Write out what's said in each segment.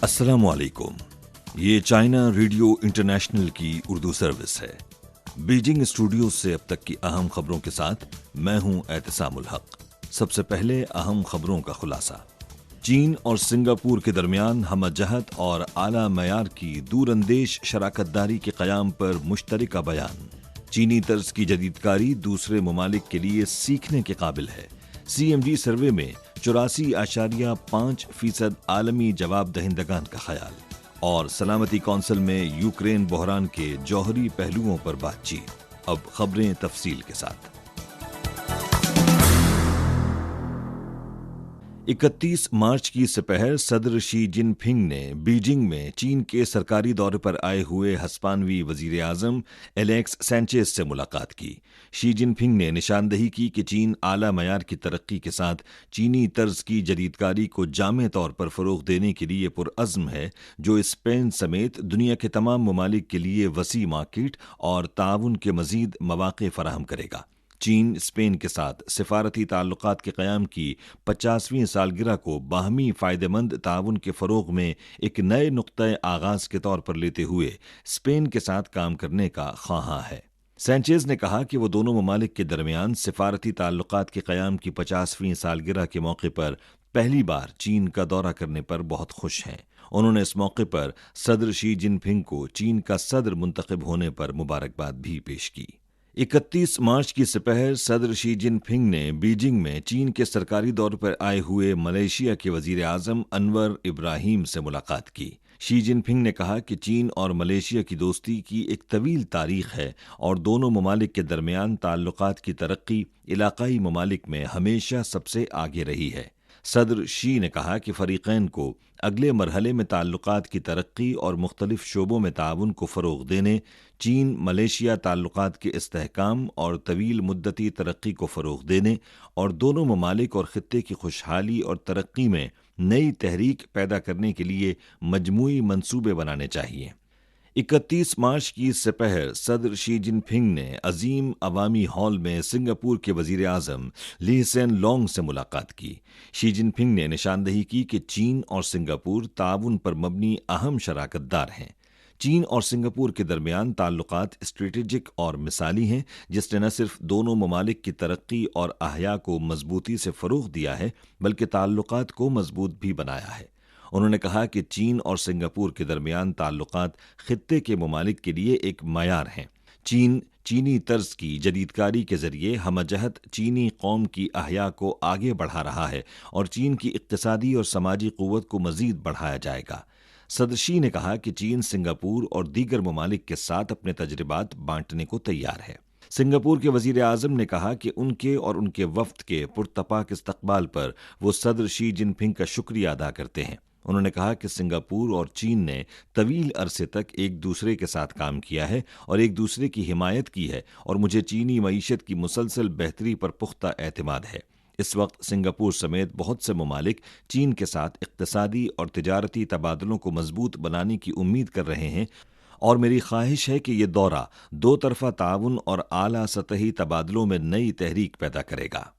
अस्सलाम वालेकुम। ये चाइना रेडियो इंटरनेशनल की उर्दू सर्विस है। बीजिंग स्टूडियो से अब तक की अहम खबरों के साथ मैं हूं एहतसामुल हक। सबसे पहले अहम खबरों का खुलासा। चीन और सिंगापुर के दरमियान हमजहत और आला मयार की दूरंदेश शराकतदारी के क़याम पर मुश्तरका बयान। चीनी तर्ज की जदीदकारी दूसरे ममालिक के लिए सीखने के काबिल है। CMD सर्वे में 84.5% आलमी जवाब दहिंदगान का ख्याल। और सलामती कौंसिल में यूक्रेन बहरान के जौहरी पहलुओं पर बातचीत। अब खबरें तफसील के साथ। 31 मार्च की सपहर सदर शी जिनपिंग ने बीजिंग में चीन के सरकारी दौरे पर आए हुए हस्पानवी वजीर आजम एलेक्स सैंचेज से मुलाकात की। शी जिनपिंग ने निशानदही की कि चीन आला मयार की तरक्की के साथ चीनी तर्ज की जदीदकारी को जामे तौर पर फ़रोग़ देने के लिए पुरअज़्म है, जो स्पेन समेत दुनिया के तमाम ममालिक के लिए वसी मार्केट और ताउन के मज़ीद मौक़े फ़राहम करेगा। चीन स्पेन के साथ सिफारती ताल्लुकात के क़याम की 50वीं सालगिरह को बाहमी फ़ायदेमंद ताउन के फ़रोग़ में एक नए नुक्ते आगाज़ के तौर पर लेते हुए स्पेन के साथ काम करने का ख्वाहां है। सैंचेज ने कहा कि वो दोनों ममालिक के दरमियान सिफारती ताल्लुकात के क़याम की 50वीं सालगिरह के मौके पर पहली बार चीन का दौरा करने पर बहुत खुश हैं। उन्होंने इस मौके पर सदर शी जिनपिंग को चीन का सदर मुंतखब होने पर मुबारकबाद भी पेश की। 31 मार्च की सपहर सदर शी जिनपिंग ने बीजिंग में चीन के सरकारी दौरे पर आए हुए मलेशिया के वजीर आजम अनवर इब्राहिम से मुलाकात की। शी जिनपिंग ने कहा कि चीन और मलेशिया की दोस्ती की एक तवील तारीख है और दोनों ममालिक के दरमियान ताल्लुकात की तरक्की इलाकाई ममालिक में हमेशा सबसे आगे रही है। सदर शी ने कहा कि फ़रीक़ैन को अगले मरहले में ताल्लुकात की तरक्की और मुख्तलिफ शोबों में ताउन को फ़रोग़ देने, चीन मलेशिया ताल्लुकात के इस्तेहकाम और तवील मुद्दती तरक्की को फ़रोग़ देने और दोनों ममालिक और ख़ित्ते की खुशहाली और तरक्की में नई तहरीक पैदा करने के लिए मजमूई मंसूबे बनाने चाहिए। 31 मार्च की सपहर सदर शी जिनपिंग ने अजीम अवामी हॉल में सिंगापुर के वजीर आजम ली सेन लोंग से मुलाकात की। शी जिनपिंग ने निशानदही की कि चीन और सिंगापुर ताउन पर मबनी अहम शराकतदार हैं। चीन और सिंगापुर के दरमियान ताल्लुकात स्ट्रेटेजिक और मिसाली हैं, जिसने न सिर्फ दोनों ममालिक की तरक्की और अहया को मजबूती से फ़रोग़ दिया है, बल्कि ताल्लुकात को मजबूत भी बनाया है। उन्होंने कहा कि चीन और सिंगापुर के दरमियान ताल्लुकात खित्ते के ममालिक के लिए एक मयार हैं। चीन चीनी तर्ज की जदीदकारी के जरिए हमजहत चीनी कौम की अहया को आगे बढ़ा रहा है और चीन की इक़्तिसादी और समाजी क़ुव्वत को मज़ीद बढ़ाया जाएगा। सदर शी ने कहा कि चीन सिंगापुर और दीगर ममालिक के साथ अपने तजर्बात बांटने को तैयार है। सिंगापुर के वजीर आजम ने कहा कि उनके और उनके वफ्द के पुरतपाक इस्तकबाल पर वो सदर शी जिनपिंग का शुक्रिया अदा करते हैं। उन्होंने कहा कि सिंगापुर और चीन ने तवील अरसे तक एक दूसरे के साथ काम किया है और एक दूसरे की हिमायत की है और मुझे चीनी मईशत की मुसलसल बेहतरी पर पुख्ता एतमाद है। इस वक्त सिंगापुर समेत बहुत से ममालिक चीन के साथ इक़्तिसादी और तिजारती तबादलों को मजबूत बनाने की उम्मीद कर रहे हैं और मेरी ख्वाहिश है कि ये दौरा दो तरफ़ा ताउन और आला सतही तबादलों में नई तहरीक पैदा करेगा।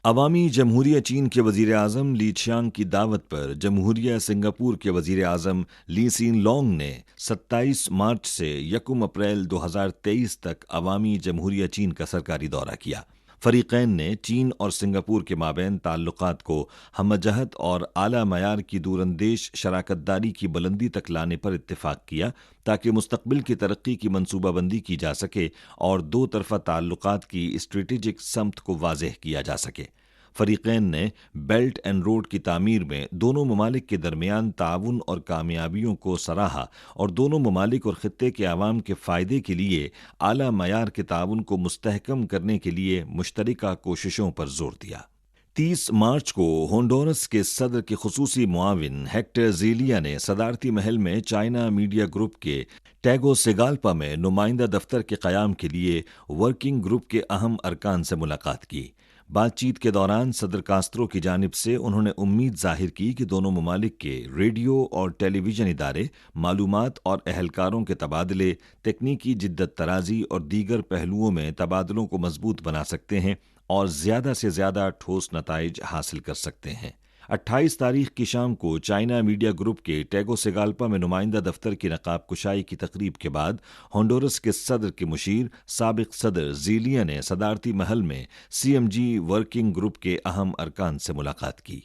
अवामी जमहूरिया चीन के वजीर आजम ली छियांग की दावत पर जमहूरिया सिंगापुर के वजीर आजम ली सीन लोंग ने 27 मार्च से 1 अप्रैल 2023 तक अवामी जमहूरिया चीन का सरकारी दौरा किया। फ़रीक़ैन ने चीन और सिंगापुर के माबैन ताल्लुकात को हमजहत और आला मयार की दूरंदेश शराकतदारी की बुलंदी तक लाने पर इत्तेफाक किया, ताकि मुस्तक़बिल की तरक्की की मनसूबाबंदी की जा सके और दो तरफ़ा ताल्लुकात की स्ट्रेटेजिक समत को वाज़ेह किया जा सके। फ़रीक़ैन ने बेल्ट एंड रोड की तामीर में दोनों ममालिक के दरमियान ताउन और कामयाबियों को सराहा और दोनों ममालिक और ख़ित्ते के आवाम के फ़ायदे के लिए आला मयार के ताउन को मुस्तहकम करने के लिए मुश्तरका कोशिशों पर जोर दिया। 30 मार्च को होंडुरास के सदर के खुसूसी मुआविन हेक्टर ज़ेलिया ने सदारती महल में चाइना मीडिया ग्रुप के टेगोसेगाल्पा में नुमाइंदा दफ्तर के क़याम के लिए वर्किंग ग्रुप के अहम अरकान से मुलाकात की। बातचीत के दौरान सदर कास्त्रो की जानिब से उन्होंने उम्मीद जाहिर की कि दोनों ममालिक के रेडियो और टेलीविज़न इदारे मालूमात और अहलकारों के तबादले, तकनीकी जिद्दत तराजी और दीगर पहलुओं में तबादलों को मजबूत बना सकते हैं और ज़्यादा से ज़्यादा ठोस नताइज हासिल कर सकते हैं। 28 تاریخ کی شام کو چائنا میڈیا گروپ کے ٹیگو سیگالپا میں نمائندہ دفتر کی نقاب کشائی کی تقریب کے بعد ہونڈورس کے صدر کے مشیر سابق صدر زیلیا نے صدارتی محل میں CMG ورکنگ گروپ کے اہم ارکان سے ملاقات کی۔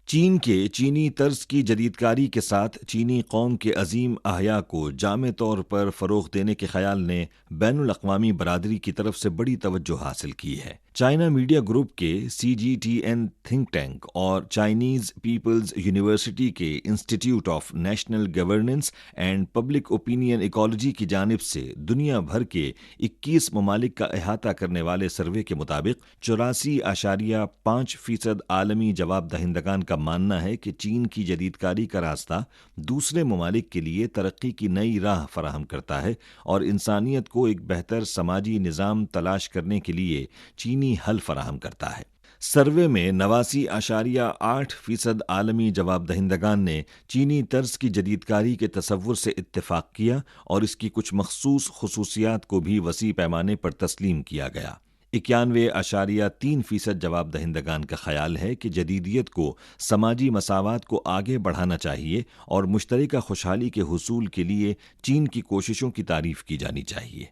چین کے چینی طرز کی جدیدکاری کے ساتھ چینی قوم کے عظیم احیاء کو جامع طور پر فروغ دینے کے خیال نے بین الاقوامی برادری کی طرف سے بڑی توجہ حاصل کی ہے۔ چائنا میڈیا گروپ کے CGTN تھنک ٹینک اور چائنیز پیپلز یونیورسٹی کے institute of national governance and public opinion ecology کی جانب سے دنیا بھر کے 21 ممالک کا احاطہ کرنے والے سروے کے مطابق 84.5% عالمی جواب دہندگان کا ماننا ہے کہ چین کی جدیدکاری کا راستہ دوسرے ممالک کے لیے ترقی کی نئی راہ فراہم کرتا ہے اور انسانیت کو ایک بہتر سماجی نظام تلاش کرنے کے لیے چینی حل فراہم کرتا ہے۔ سروے میں 89.8% عالمی جواب دہندگان نے چینی طرز کی جدیدکاری کے تصور سے اتفاق کیا اور اس کی کچھ مخصوص خصوصیات کو بھی وسیع پیمانے پر تسلیم کیا گیا۔ 91.3% جواب دہندگان کا خیال ہے کہ جدیدیت کو سماجی مساوات کو آگے بڑھانا چاہیے اور مشترکہ خوشحالی کے حصول کے لیے چین کی کوششوں کی تعریف کی جانی چاہیے۔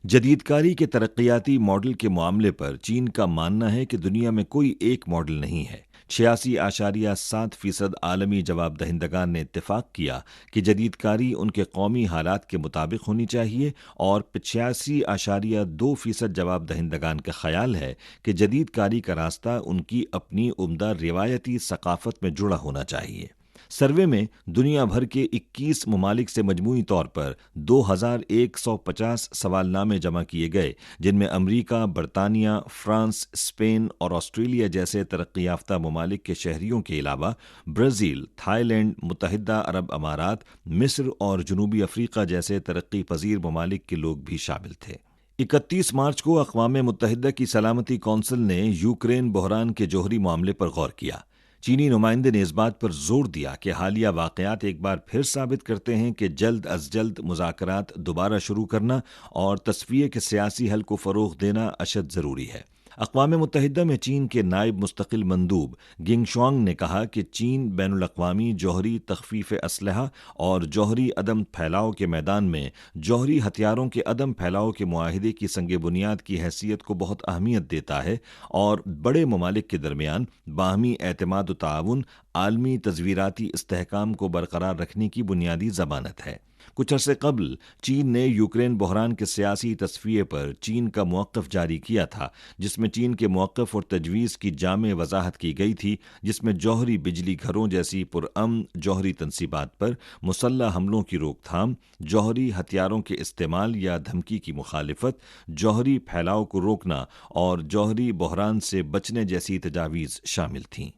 جدیدکاری کے ترقیاتی ماڈل کے معاملے پر چین کا ماننا ہے کہ دنیا میں کوئی ایک ماڈل نہیں ہے۔ 86.7% عالمی جواب دہندگان نے اتفاق کیا کہ جدیدکاری ان کے قومی حالات کے مطابق ہونی چاہیے اور 85.2% جواب دہندگان کا خیال ہے کہ جدیدکاری کا راستہ ان کی اپنی عمدہ روایتی ثقافت میں جڑا ہونا چاہیے۔ سروے میں دنیا بھر کے 21 ممالک سے مجموعی طور پر 2150 سوال نامے جمع کیے گئے، جن میں امریکہ، برطانیہ، فرانس، اسپین اور آسٹریلیا جیسے ترقی یافتہ ممالک کے شہریوں کے علاوہ برازیل، تھائی لینڈ، متحدہ عرب امارات، مصر اور جنوبی افریقہ جیسے ترقی پذیر ممالک کے لوگ بھی شامل تھے۔ 31 مارچ کو اقوام متحدہ کی سلامتی کونسل نے یوکرین بحران کے جوہری معاملے پر غور کیا۔ چینی نمائندے نے اس بات پر زور دیا کہ حالیہ واقعات ایک بار پھر ثابت کرتے ہیں کہ جلد از جلد مذاکرات دوبارہ شروع کرنا اور تصفیے کے سیاسی حل کو فروغ دینا اشد ضروری ہے۔ اقوام متحدہ میں چین کے نائب مستقل مندوب گنگ شوانگ نے کہا کہ چین بین الاقوامی جوہری تخفیف اسلحہ اور جوہری عدم پھیلاؤ کے میدان میں جوہری ہتھیاروں کے عدم پھیلاؤ کے معاہدے کی سنگ بنیاد کی حیثیت کو بہت اہمیت دیتا ہے اور بڑے ممالک کے درمیان باہمی اعتماد و تعاون عالمی تصویراتی استحکام کو برقرار رکھنے کی بنیادی ضمانت ہے۔ کچھ عرصے قبل چین نے یوکرین بحران کے سیاسی تصفیے پر چین کا موقف جاری کیا تھا، جس میں چین کے موقف اور تجویز کی جامع وضاحت کی گئی تھی، جس میں جوہری بجلی گھروں جیسی پرامن جوہری تنصیبات پر مسلح حملوں کی روک تھام، جوہری ہتھیاروں کے استعمال یا دھمکی کی مخالفت، جوہری پھیلاؤ کو روکنا اور جوہری بحران سے بچنے جیسی تجاویز شامل تھیں۔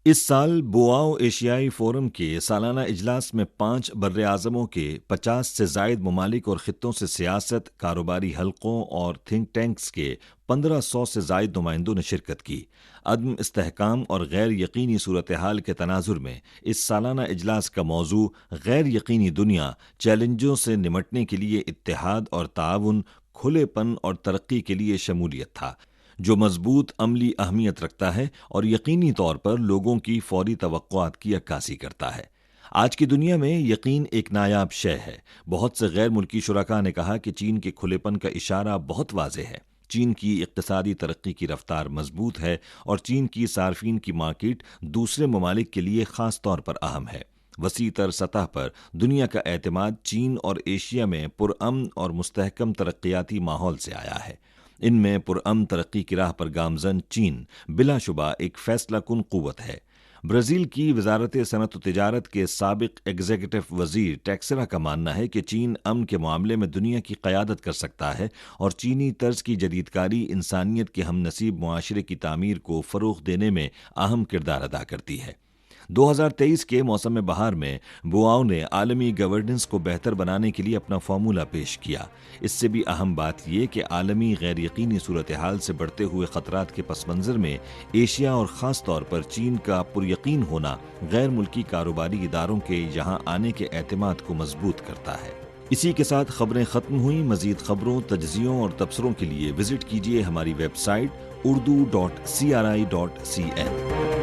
اس سال بوآو ایشیائی فورم کے سالانہ اجلاس میں 5 براعظموں کے 50 سے زائد ممالک اور خطوں سے سیاست، کاروباری حلقوں اور تھنک ٹینکس کے 1500 سے زائد نمائندوں نے شرکت کی۔ عدم استحکام اور غیر یقینی صورتحال کے تناظر میں اس سالانہ اجلاس کا موضوع غیر یقینی دنیا، چیلنجوں سے نمٹنے کے لیے اتحاد اور تعاون، کھلے پن اور ترقی کے لیے شمولیت تھا، جو مضبوط عملی اہمیت رکھتا ہے اور یقینی طور پر لوگوں کی فوری توقعات کی عکاسی کرتا ہے۔ آج کی دنیا میں یقین ایک نایاب شے ہے۔ بہت سے غیر ملکی شرکاء نے کہا کہ چین کے کھلے پن کا اشارہ بہت واضح ہے۔ چین کی اقتصادی ترقی کی رفتار مضبوط ہے اور چین کی صارفین کی مارکیٹ دوسرے ممالک کے لیے خاص طور پر اہم ہے۔ وسیع تر سطح پر دنیا کا اعتماد چین اور ایشیا میں پرامن اور مستحکم ترقیاتی ماحول سے آیا ہے۔ ان میں پرامن ترقی کی راہ پر گامزن چین بلا شبہ ایک فیصلہ کن قوت ہے۔ برازیل کی وزارت صنعت و تجارت کے سابق ایگزیکٹو وزیر ٹیکسرا کا ماننا ہے کہ چین امن کے معاملے میں دنیا کی قیادت کر سکتا ہے اور چینی طرز کی جدیدکاری انسانیت کے ہم نصیب معاشرے کی تعمیر کو فروغ دینے میں اہم کردار ادا کرتی ہے۔ 2023 کے موسم بہار میں بوآو نے عالمی گورننس کو بہتر بنانے کے لیے اپنا فارمولہ پیش کیا۔ اس سے بھی اہم بات یہ کہ عالمی غیر یقینی صورتحال سے بڑھتے ہوئے خطرات کے پس منظر میں ایشیا اور خاص طور پر چین کا پر یقین ہونا غیر ملکی کاروباری اداروں کے یہاں آنے کے اعتماد کو مضبوط کرتا ہے۔ اسی کے ساتھ خبریں ختم ہوئیں۔ مزید خبروں، تجزیوں اور تبصروں کے لیے وزٹ کیجیے ہماری ویب سائٹ urdu.cri.cn۔